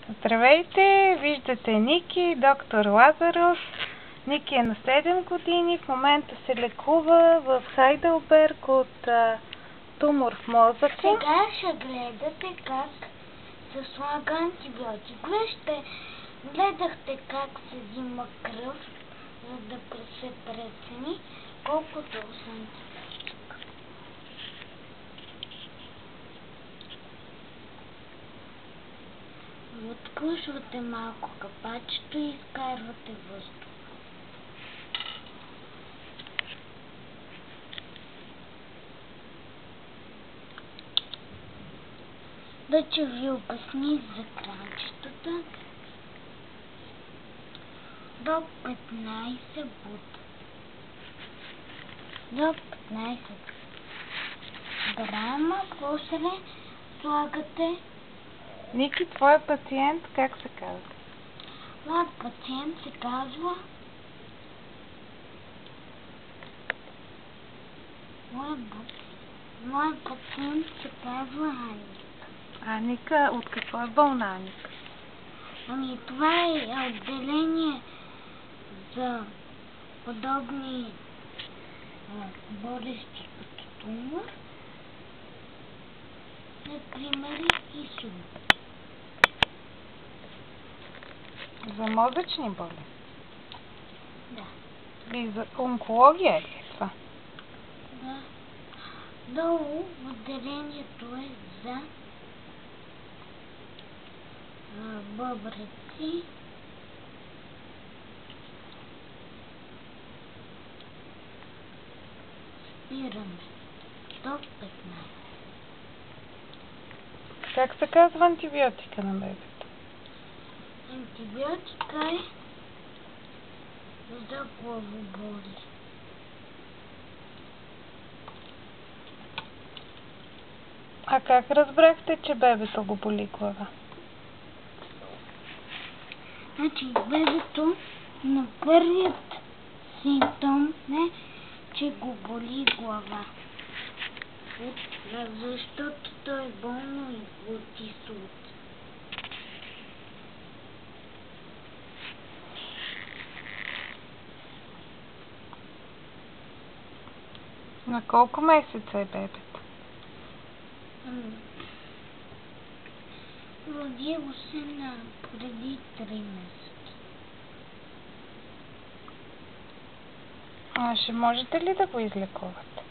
Здравейте! Виждате Ники, доктор Лазаров. Ники е на 7 години. В момента се лекува в Хайделберг от тумор в мозъка. Сега ще гледате как се слага антибиотик. Гледахте как се взима кръв, за да се прецени колко доза антибиотик. Откъсвате малко капачето и изкарвате въздух. Да че ви обясни за кранчетата. До 15 бута. До 15 грама. После слагате. Ники, твой пациент как се казва? Моят пациент се казва... Моят пациент се казва Аника. Аника, от какво е болна Аника? Ами това е отделение за подобни болести като тумор, например и СУМ. За мозъчни болести? Да. И за онкология ли е това? Да. Долу отделението е за бъбреци, спираме до 15. Как се казва антибиотика на бебето? Антибиотика е за главоболи. А как разбрахте, че бебето го боли глава? Значи бебето на първият симптом е, че го боли глава. Защото то е болно и глути суд. На колко месеца е бебето? Родило се преди 3 месеца. Ще можете ли да го излекувате?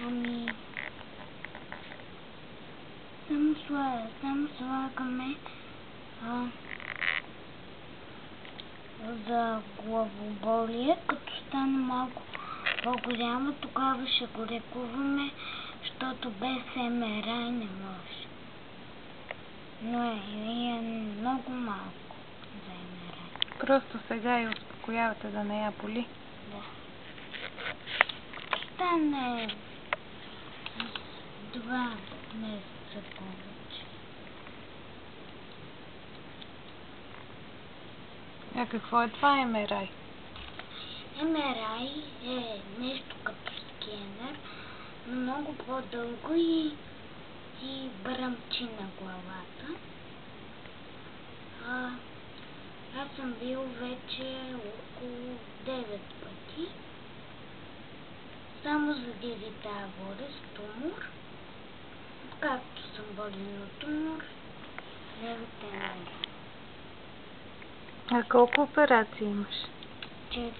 Ами... Само слагаме за главоболие, като стане малко по-голямо, тогава ще го лекуваме, защото без МРА не може. Но е много малко за МРА. Просто сега я успокоявате да не я боли? Да. Стане 2 месеца повече. А какво е това МРА? МРА е нещо като скенер, много по-дълго и бръмчи на главата. Аз съм бил вече около 9 пъти. Само за тази болест, тумор. Както съм болен от тумор, левите ноги. А колко операции имаш? 4.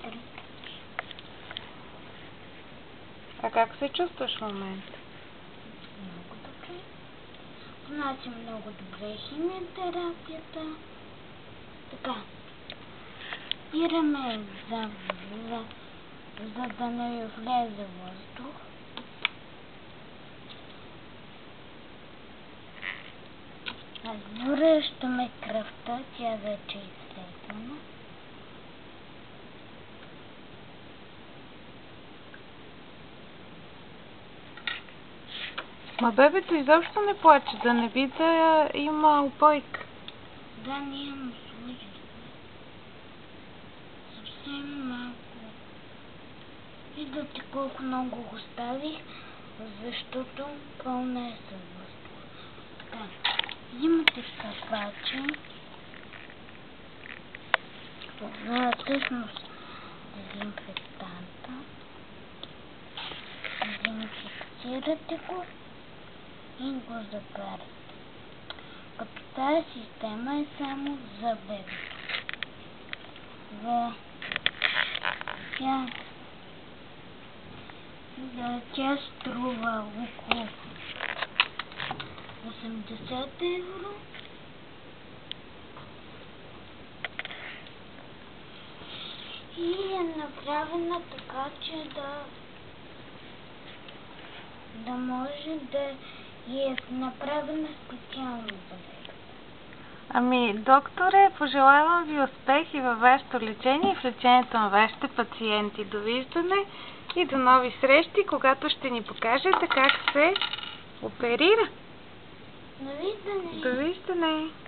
А как се чувстваш в момента? Много добре. Понасям много добре химиотерапията. Така. Спираме за да не влезе въздух. Връщаме кръвта, тя вече е изследвана. Ма бебето изобщо не плаче, да не би да има упойка. Да, ние му служим. Съвсем малко. Виждате колко много го ставих, защото пълна е със въздух. Така. Взимате капачи. Това е всъщност дезинфектанта. Дезинфекцирате го и го загаряте. Като тази система е само за бебето. Тя струва около 80 евро. И е направена така, че да може да е направена специално за бебето. Ами, докторе, пожелавам ви успех и във вашето лечение и в лечението на вашите пациенти. Довиждане и до нови срещи, когато ще ни покажете как се оперира. Довиждане! Довиждане!